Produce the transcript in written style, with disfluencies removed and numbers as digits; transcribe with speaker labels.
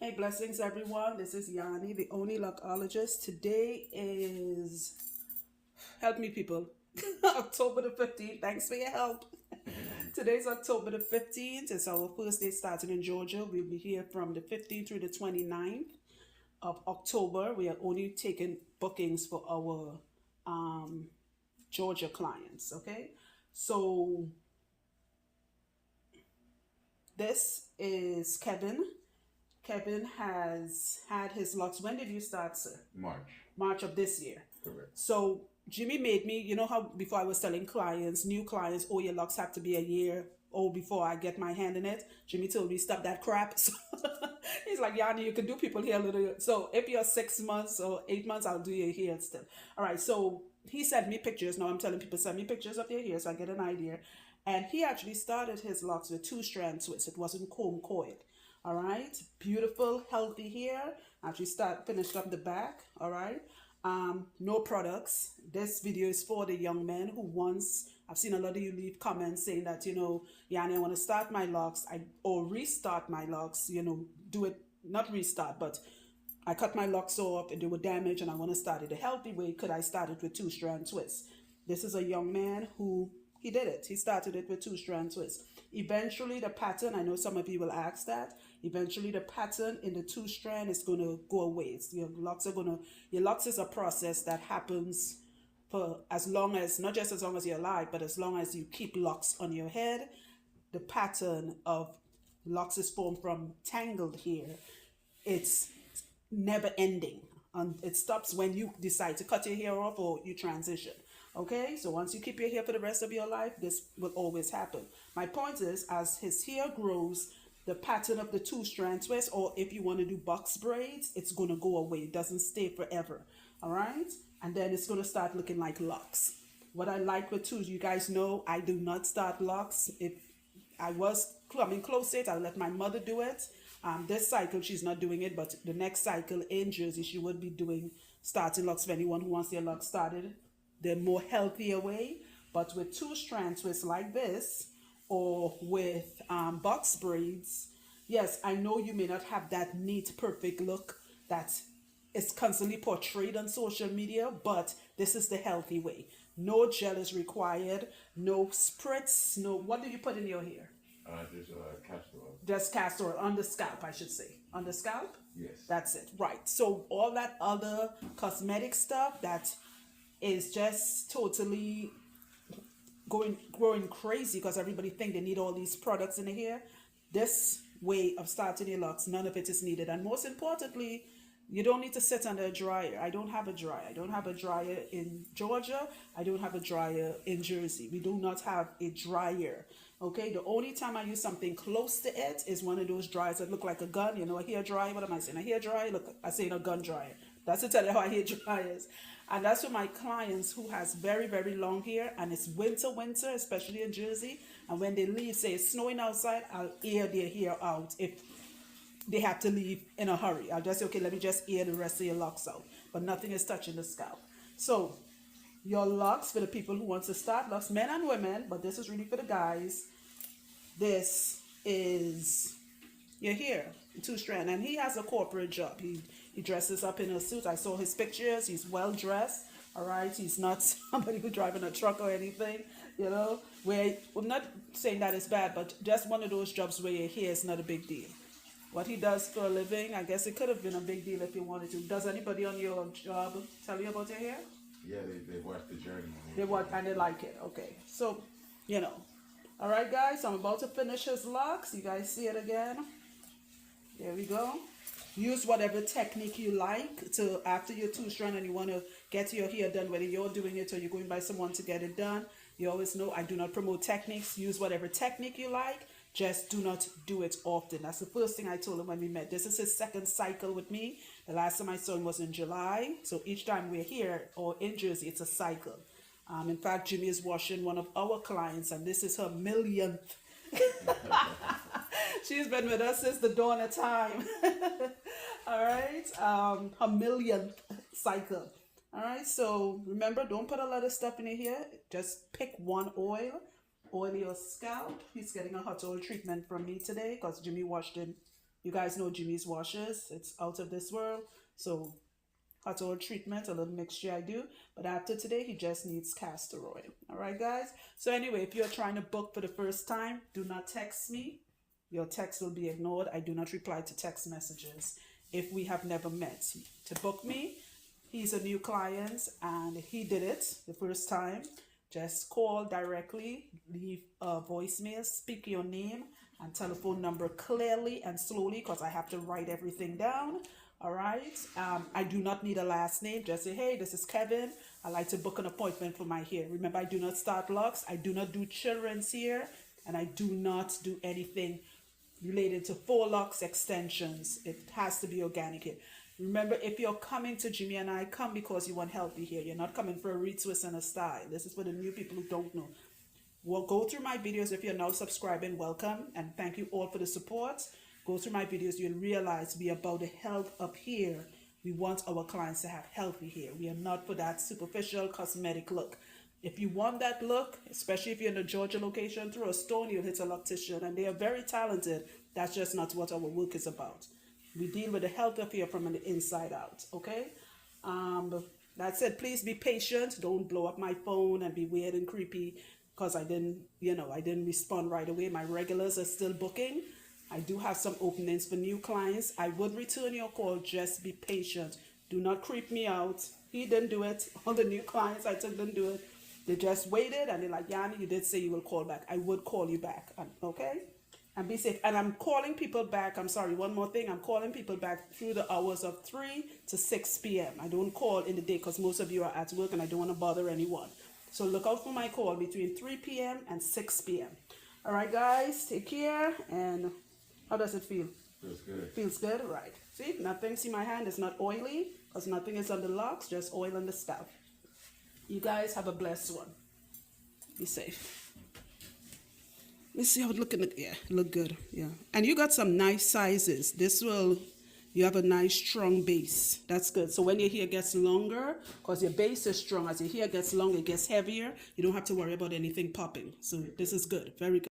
Speaker 1: Hey, blessings, everyone. This is Yanni, the only Loccologist. Today is, help me, people, October the 15th. Thanks for your help. Today's October the 15th. It's our first day starting in Georgia. We'll be here from the 15th through the 29th of October. We are only taking bookings for our Georgia clients, okay? So this is Kevin. Kevin has had his locks. When did you start, sir?
Speaker 2: March.
Speaker 1: March of this year.
Speaker 2: Correct.
Speaker 1: So Jimmy made me, you know how before I was telling clients, new clients, oh, your locks have to be a year old before I get my hand in it. Jimmy told me, stop that crap. So he's like, Yanni, you can do people here a little. So if you're 6 months or 8 months, I'll do your hair still. All right. So he sent me pictures. Now I'm telling people, send me pictures of your hair so I get an idea. And he actually started his locks with 2-strand twists. It wasn't comb coiled. All right, beautiful, healthy hair. Actually finished up the back. All right, no products. This video is for the young men who wants. I've seen a lot of you leave comments saying that, you know, Yanni, I want to start my locks, or restart my locks. You know, do it, not restart, but I cut my locks off and they were damaged, and I want to start it a healthy way. Could I start it with 2-strand twists? This is a young man who he did it. He started it with 2-strand twists. Eventually, the pattern, I know some of you will ask that. Eventually, the pattern in the 2-strand is going to go away. Your locks is a process that happens for as long as, not just as long as you're alive, but as long as you keep locks on your head. The pattern of locks is formed from tangled hair. It's never ending. It stops when you decide to cut your hair off or you transition. Okay, so once you keep your hair for the rest of your life, this will always happen. My point is, as his hair grows, the pattern of the 2-strand twist, or if you want to do box braids, it's going to go away. It doesn't stay forever. All right, and then it's going to start looking like locks. What I like with twos, you guys know, I do not start locks. If I was coming close to it, I'll let my mother do it. This cycle, she's not doing it, but the next cycle in Jersey, she would be doing starting locks for anyone who wants their locks started the more healthier way. But with 2-strand twists like this, or with box braids, yes, I know you may not have that neat, perfect look that is constantly portrayed on social media, but this is the healthy way. No gel is required, no spritz, no, what do you put in your hair?
Speaker 2: Just castor oil.
Speaker 1: Just castor oil on the scalp, I should say. On the scalp?
Speaker 2: Yes.
Speaker 1: That's it, right. So all that other cosmetic stuff that is just totally growing crazy because everybody think they need all these products in the hair. This way of starting your locks, none of it is needed. And most importantly, you don't need to sit under a dryer. I don't have a dryer. I don't have a dryer in Georgia. I don't have a dryer in Jersey. We do not have a dryer. Okay, the only time I use something close to it is one of those dryers that look like a gun. You know, a hair dryer. What am I saying? A hair dryer? Look, I say a gun dryer. That's to tell you how a hair dryer is. And that's for my clients who has very, very long hair and it's winter, especially in Jersey. And when they leave, say it's snowing outside, I'll air their hair out if they have to leave in a hurry. I'll just say, okay, let me just air the rest of your locks out. But nothing is touching the scalp. So your locks, for the people who want to start locks, men and women, but this is really for the guys. This is your hair, 2-strand. And he has a corporate job. He dresses up in a suit. I saw his pictures. He's well dressed. All right. He's not somebody who's driving a truck or anything, you know, where I'm not saying that it's bad, but just one of those jobs where your hair is not a big deal. What he does for a living, I guess it could have been a big deal if he wanted to. Does anybody on your job tell you about your hair?
Speaker 2: Yeah, they watched the journey.
Speaker 1: They watch and they like it. Okay. So, you know. All right, guys. I'm about to finish his locks. You guys see it again? There we go. Use whatever technique you like to, after your 2-strand and you want to get your hair done, whether you're doing it or you're going by someone to get it done. You always know I do not promote techniques. Use whatever technique you like. Just do not do it often. That's the first thing I told him when we met. This is his second cycle with me. The last time I saw him was in July. So each time we're here or in Jersey, it's a cycle. In fact, Jimmy is washing one of our clients, and this is her millionth. She's been with us since the dawn of time. All right. Her millionth cycle. All right. So remember, don't put a lot of stuff in your hair. Just pick one oil. Oil your scalp. He's getting a hot oil treatment from me today because Jimmy washed him You guys know Jimmy's washes. It's out of this world. So hot oil treatment, a little mixture I do. But after today, he just needs castor oil. All right, guys? So anyway, if you're trying to book for the first time, do not text me. Your text will be ignored. I do not reply to text messages if we have never met. To book me, he's a new client and he did it the first time. Just call directly, leave a voicemail, speak your name and telephone number clearly and slowly because I have to write everything down. All right. I do not need a last name. Just say, hey, this is Kevin. I'd like to book an appointment for my hair. Remember, I do not start locks. I do not do children's hair. And I do not do anything related to faux locks extensions. It has to be organic hair. Remember, if you're coming to Jimmy and I, come because you want healthy hair. You're not coming for a retwist and a style. This is for the new people who don't know. Well, go through my videos. If you're now subscribing, welcome. And thank you all for the support. Go through my videos, you'll realize we are about the health up here. We want our clients to have healthy hair. We are not for that superficial cosmetic look. If you want that look, especially if you're in the Georgia location, through a stone, you'll hit a loctician. And they are very talented. That's just not what our work is about. We deal with the health of hair from the inside out, okay? That said, please be patient. Don't blow up my phone and be weird and creepy because I didn't respond right away. My regulars are still booking. I do have some openings for new clients. I would return your call. Just be patient. Do not creep me out. He didn't do it. All the new clients I took didn't do it. They just waited and they're like, Yanni, you did say you will call back. I would call you back. Okay? And be safe. And I'm calling people back. I'm sorry, one more thing. I'm calling people back through the hours of 3 to 6 p.m. I don't call in the day because most of you are at work and I don't want to bother anyone. So look out for my call between 3 p.m. and 6 p.m. All right, guys. Take care and... how does it feel?
Speaker 2: Feels good.
Speaker 1: Feels good? Right. See, nothing. See my hand is not oily because nothing is on the locks, just oil on the scalp. You guys have a blessed one. Be safe. Let's see how it looking. Yeah, look good. Yeah. And you got some nice sizes. You have a nice strong base. That's good. So when your hair gets longer, because your base is strong, as your hair gets longer, it gets heavier, you don't have to worry about anything popping. So this is good. Very good.